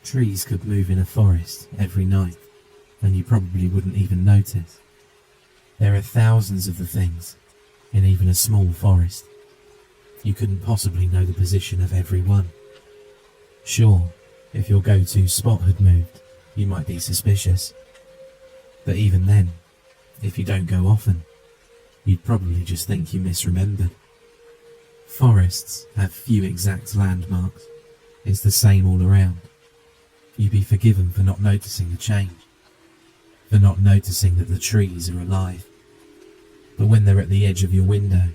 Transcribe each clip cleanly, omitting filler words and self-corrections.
Trees could move in a forest every night, and you probably wouldn't even notice. There are thousands of the things in even a small forest. You couldn't possibly know the position of every one. Sure, if your go-to spot had moved, you might be suspicious. But even then, if you don't go often, you'd probably just think you misremembered. Forests have few exact landmarks. It's the same all around. You'd be forgiven for not noticing the change, for not noticing that the trees are alive. But when they're at the edge of your window,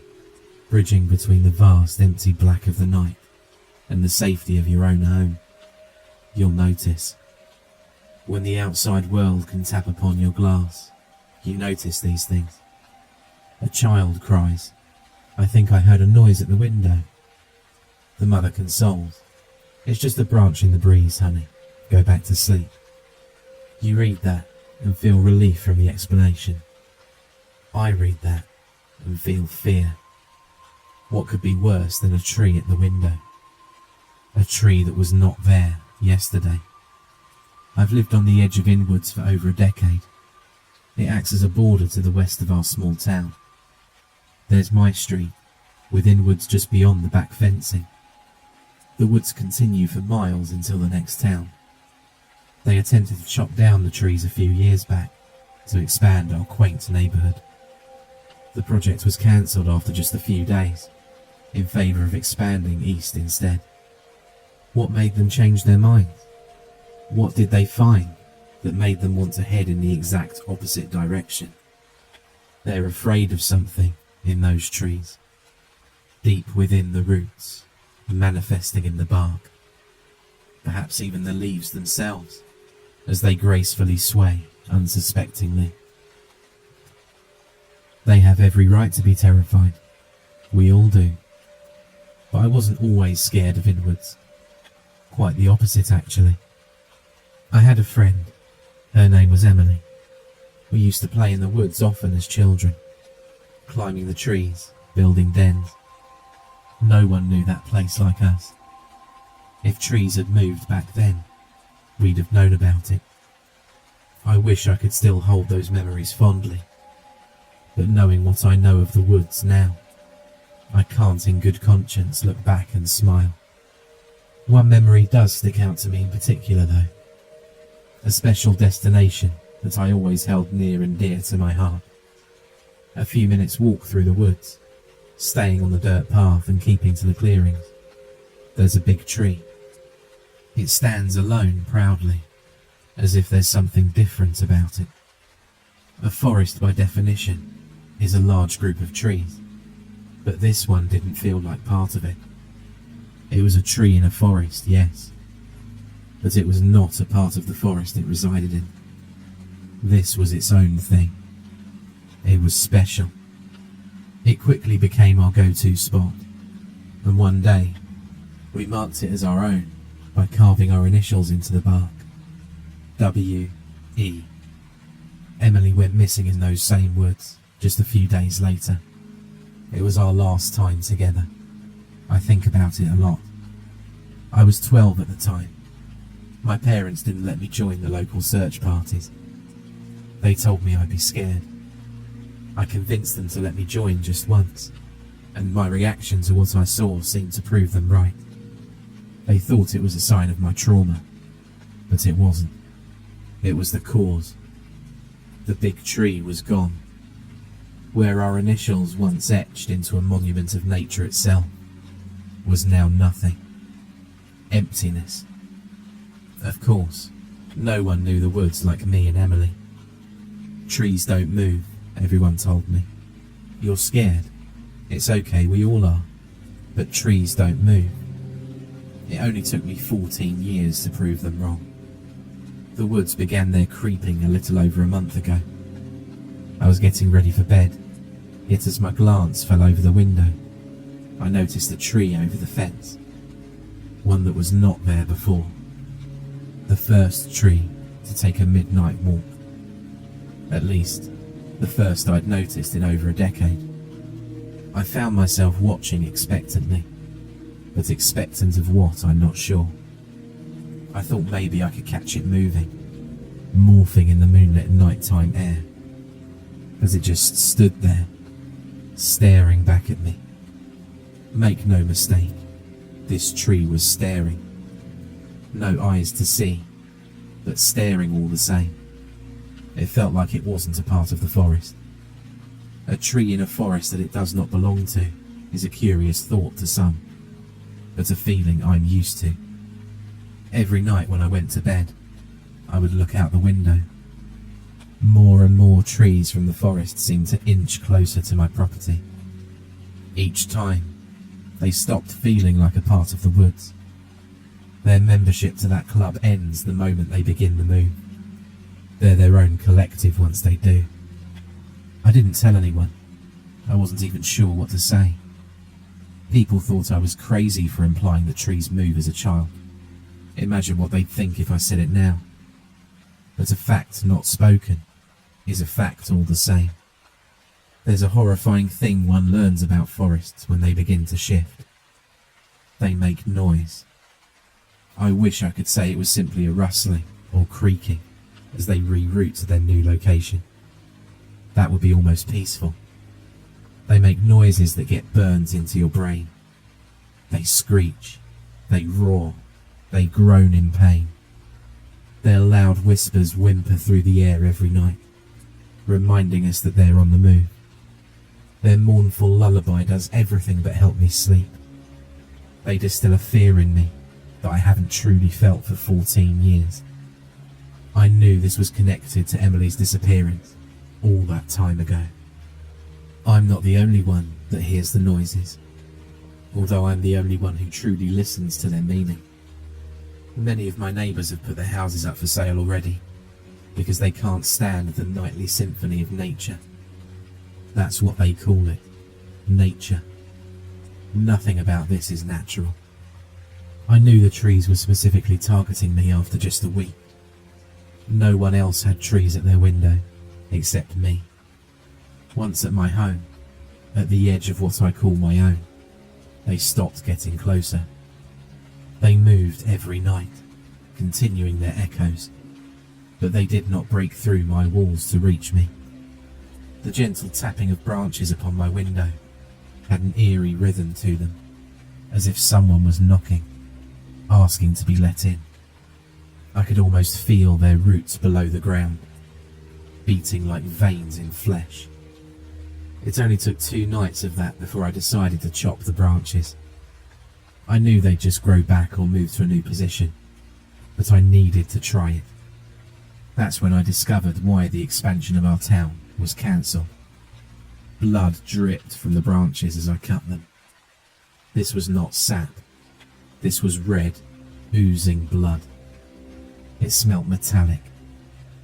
bridging between the vast empty black of the night and the safety of your own home, you'll notice. When the outside world can tap upon your glass, you notice these things. A child cries, "I think I heard a noise at the window." The mother consoles, "It's just a branch in the breeze, honey. Go back to sleep." You read that and feel relief from the explanation. I read that and feel fear. What could be worse than a tree at the window? A tree that was not there yesterday. I've lived on the edge of Inwoods for over a decade. It acts as a border to the west of our small town. There's my street, with Inwoods just beyond the back fencing. The woods continue for miles until the next town. They attempted to chop down the trees a few years back to expand our quaint neighbourhood. The project was cancelled after just a few days, in favour of expanding east instead. What made them change their minds? What did they find that made them want to head in the exact opposite direction? They're afraid of something in those trees, deep within the roots, manifesting in the bark. Perhaps even the leaves themselves, as they gracefully sway unsuspectingly. They have every right to be terrified. We all do. But I wasn't always scared of Inwoods. Quite the opposite, actually. I had a friend. Her name was Emily. We used to play in the woods often as children, climbing the trees, building dens. No one knew that place like us. If trees had moved back then, we'd have known about it. I wish I could still hold those memories fondly, but knowing what I know of the woods now, I can't in good conscience look back and smile. One memory does stick out to me in particular though. A special destination that I always held near and dear to my heart. A few minutes walk through the woods, staying on the dirt path and keeping to the clearings. There's a big tree. It stands alone proudly, as if there's something different about it. A forest by definition is a large group of trees, but this one didn't feel like part of it. It was a tree in a forest, yes, but it was not a part of the forest it resided in. This was its own thing. It was special. It quickly became our go-to spot, and one day we marked it as our own by carving our initials into the bark. W.E. Emily went missing in those same woods just a few days later. It was our last time together. I think about it a lot. I was 12 at the time. My parents didn't let me join the local search parties. They told me I'd be scared. I convinced them to let me join just once, and my reaction to what I saw seemed to prove them right. They thought it was a sign of my trauma, but it wasn't. It was the cause. The big tree was gone. Where our initials once etched into a monument of nature itself was now nothing. Emptiness. Of course, no one knew the woods like me and Emily. Trees don't move, everyone told me. You're scared. It's okay, we all are. But trees don't move. It only took me 14 years to prove them wrong. The woods began their creeping a little over a month ago. I was getting ready for bed, yet as my glance fell over the window, I noticed a tree over the fence. One that was not there before. The first tree to take a midnight walk. At least, the first I'd noticed in over a decade. I found myself watching expectantly, but expectant of what I'm not sure. I thought maybe I could catch it moving, morphing in the moonlit nighttime air, as it just stood there, staring back at me. Make no mistake, this tree was staring. No eyes to see, but staring all the same. It felt like it wasn't a part of the forest. A tree in a forest that it does not belong to is a curious thought to some, but a feeling I'm used to. Every night when I went to bed, I would look out the window. More and more trees from the forest seemed to inch closer to my property. Each time, they stopped feeling like a part of the woods. Their membership to that club ends the moment they begin the move. They're their own collective once they do. I didn't tell anyone. I wasn't even sure what to say. People thought I was crazy for implying that trees move as a child. Imagine what they'd think if I said it now. But a fact not spoken is a fact all the same. There's a horrifying thing one learns about forests when they begin to shift. They make noise. I wish I could say it was simply a rustling or creaking as they reroute to their new location. That would be almost peaceful. They make noises that get burned into your brain. They screech, they roar, they groan in pain. Their loud whispers whimper through the air every night, reminding us that they're on the move. Their mournful lullaby does everything but help me sleep. They distill a fear in me that I haven't truly felt for 14 years. I knew this was connected to Emily's disappearance all that time ago. I'm not the only one that hears the noises, although I'm the only one who truly listens to their meaning. Many of my neighbours have put their houses up for sale already, because they can't stand the nightly symphony of nature. That's what they call it, nature. Nothing about this is natural. I knew the trees were specifically targeting me after just a week. No one else had trees at their window, except me. Once at my home, at the edge of what I call my own, they stopped getting closer. They moved every night, continuing their echoes, but they did not break through my walls to reach me. The gentle tapping of branches upon my window had an eerie rhythm to them, as if someone was knocking, asking to be let in. I could almost feel their roots below the ground, beating like veins in flesh. It only took 2 nights of that before I decided to chop the branches. I knew they'd just grow back or move to a new position, but I needed to try it. That's when I discovered why the expansion of our town was cancelled. Blood dripped from the branches as I cut them. This was not sap. This was red, oozing blood. It smelt metallic,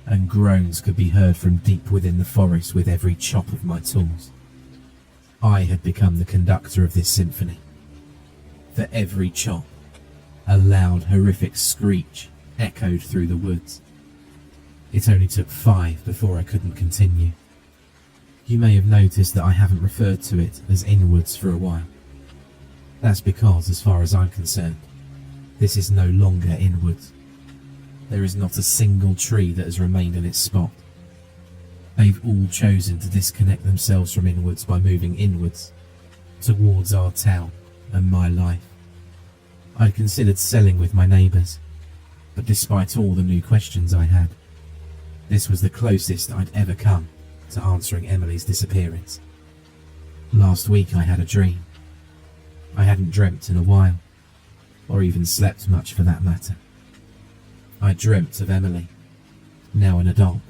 and groans could be heard from deep within the forest with every chop of my tools. I had become the conductor of this symphony. For every chop, a loud, horrific screech echoed through the woods. It only took 5 before I couldn't continue. You may have noticed that I haven't referred to it as inwards for a while. That's because, as far as I'm concerned, this is no longer inwards. There is not a single tree that has remained in its spot. They've all chosen to disconnect themselves from inwards by moving inwards, towards our town and my life. I'd considered selling with my neighbours, but despite all the new questions I had, this was the closest I'd ever come to answering Emily's disappearance. Last week I had a dream. I hadn't dreamt in a while, or even slept much for that matter. I dreamt of Emily, now an adult,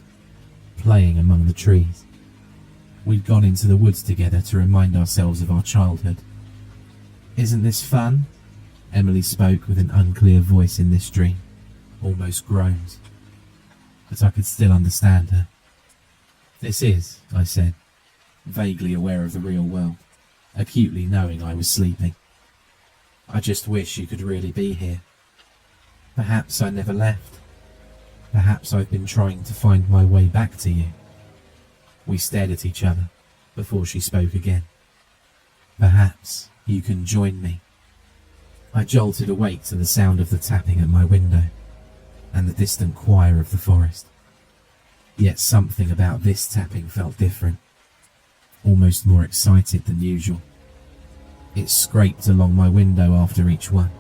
playing among the trees. We'd gone into the woods together to remind ourselves of our childhood. "Isn't this fun?" Emily spoke with an unclear voice in this dream, almost groans, but I could still understand her. "This is," I said, vaguely aware of the real world, acutely knowing I was sleeping. "I just wish you could really be here. Perhaps I never left. Perhaps I've been trying to find my way back to you." We stared at each other before she spoke again. "Perhaps you can join me." I jolted awake to the sound of the tapping at my window, and the distant choir of the forest. Yet something about this tapping felt different, almost more excited than usual. It scraped along my window after each one,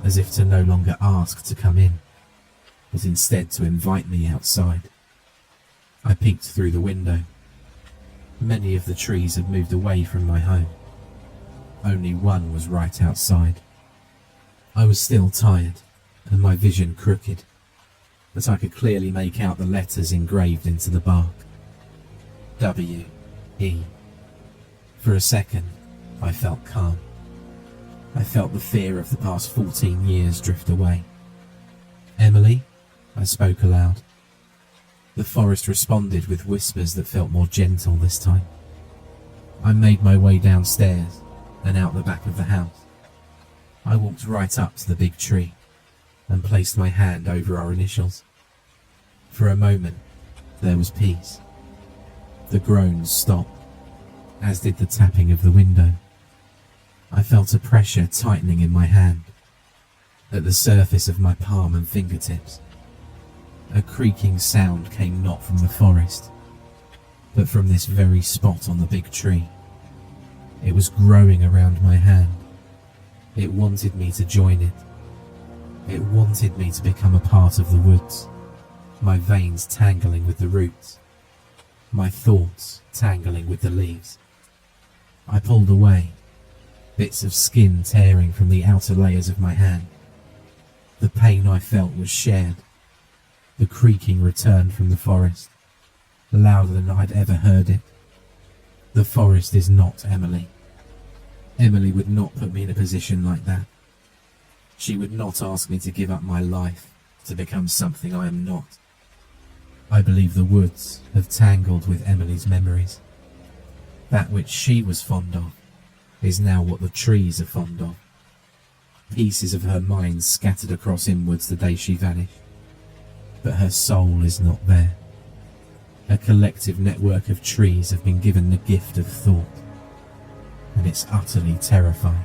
as if to no longer ask to come in, but instead to invite me outside. I peeked through the window. Many of the trees had moved away from my home. Only one was right outside. I was still tired, and my vision crooked, but I could clearly make out the letters engraved into the bark. W-E. For a second, I felt calm. I felt the fear of the past 14 years drift away. "Emily?" I spoke aloud. The forest responded with whispers that felt more gentle this time. I made my way downstairs and out the back of the house. I walked right up to the big tree and placed my hand over our initials. For a moment, there was peace. The groans stopped, as did the tapping of the window. I felt a pressure tightening in my hand, at the surface of my palm and fingertips. A creaking sound came not from the forest, but from this very spot on the big tree. It was growing around my hand. It wanted me to join it. It wanted me to become a part of the woods, my veins tangling with the roots, my thoughts tangling with the leaves. I pulled away, bits of skin tearing from the outer layers of my hand. The pain I felt was shared. The creaking returned from the forest, louder than I'd ever heard it. The forest is not Emily. Emily would not put me in a position like that. She would not ask me to give up my life to become something I am not. I believe the woods have tangled with Emily's memories. That which she was fond of is now what the trees are fond of. Pieces of her mind scattered across inwards the day she vanished. But her soul is not there. A collective network of trees have been given the gift of thought, and it's utterly terrifying.